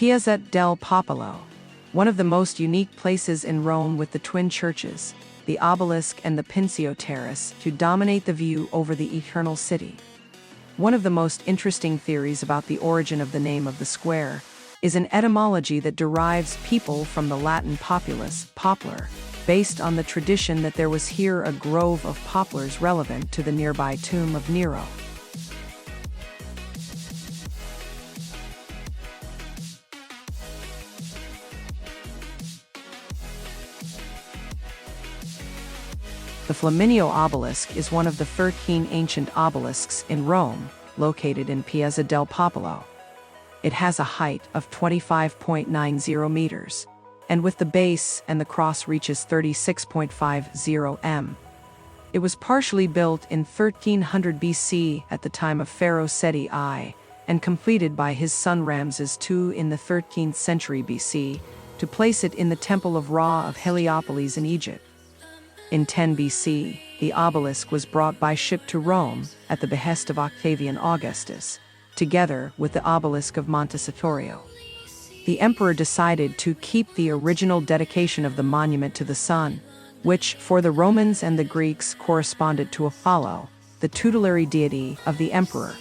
Piazza del Popolo, one of the most unique places in Rome with the twin churches, the obelisk and the Pincio Terrace, to dominate the view over the eternal city. One of the most interesting theories about the origin of the name of the square is an etymology that derives people from the Latin populous, poplar, based on the tradition that there was here a grove of poplars relevant to the nearby tomb of Nero. The Flaminio Obelisk is one of the 13 ancient obelisks in Rome, located in Piazza del Popolo. It has a height of 25.90 meters, and with the base and the cross reaches 36.50 m. It was partially built in 1300 BC at the time of Pharaoh Seti I, and completed by his son Ramses II in the 13th century BC, to place it in the Temple of Ra of Heliopolis in Egypt. In 10 BC, the obelisk was brought by ship to Rome at the behest of Octavian Augustus, together with the obelisk of Montecitorio. The emperor decided to keep the original dedication of the monument to the sun, which, for the Romans and the Greeks, corresponded to Apollo, the tutelary deity of the emperor.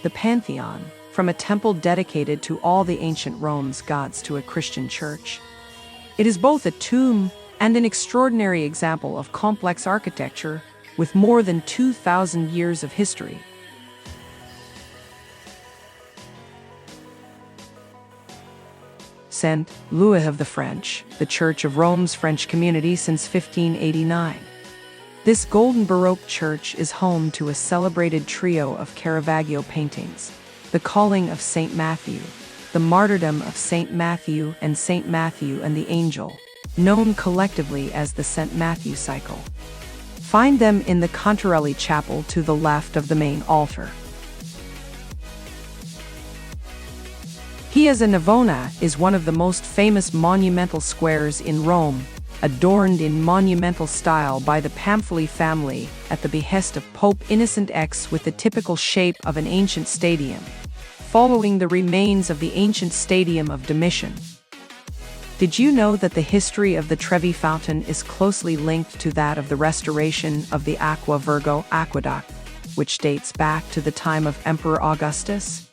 The Pantheon, from a temple dedicated to all the ancient Rome's gods to a Christian church. It is both a tomb and an extraordinary example of complex architecture with more than 2,000 years of history. Saint Louis of the French, the Church of Rome's French community since 1589. This golden Baroque church is home to a celebrated trio of Caravaggio paintings: the Calling of St. Matthew, the Martyrdom of St. Matthew and the Angel, known collectively as the St. Matthew cycle. Find them in the Contarelli Chapel to the left of the main altar. Piazza Navona is one of the most famous monumental squares in Rome, adorned in monumental style by the Pamphili family at the behest of Pope Innocent X, with the typical shape of an ancient stadium, following the remains of the ancient stadium of Domitian. Did you know that the history of the Trevi Fountain is closely linked to that of the restoration of the Aqua Virgo aqueduct, which dates back to the time of Emperor Augustus?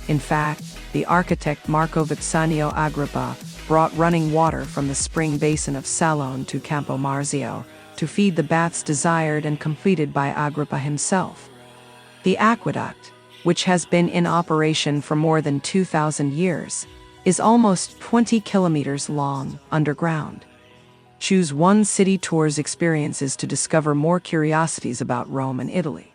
In fact, the architect Marco Vipsanio Agrippa brought running water from the spring basin of Salone to Campo Marzio to feed the baths desired and completed by Agrippa himself. The aqueduct, which has been in operation for more than 2,000 years, is almost 20 kilometers long underground. Choose one City Tours experiences to discover more curiosities about Rome and Italy.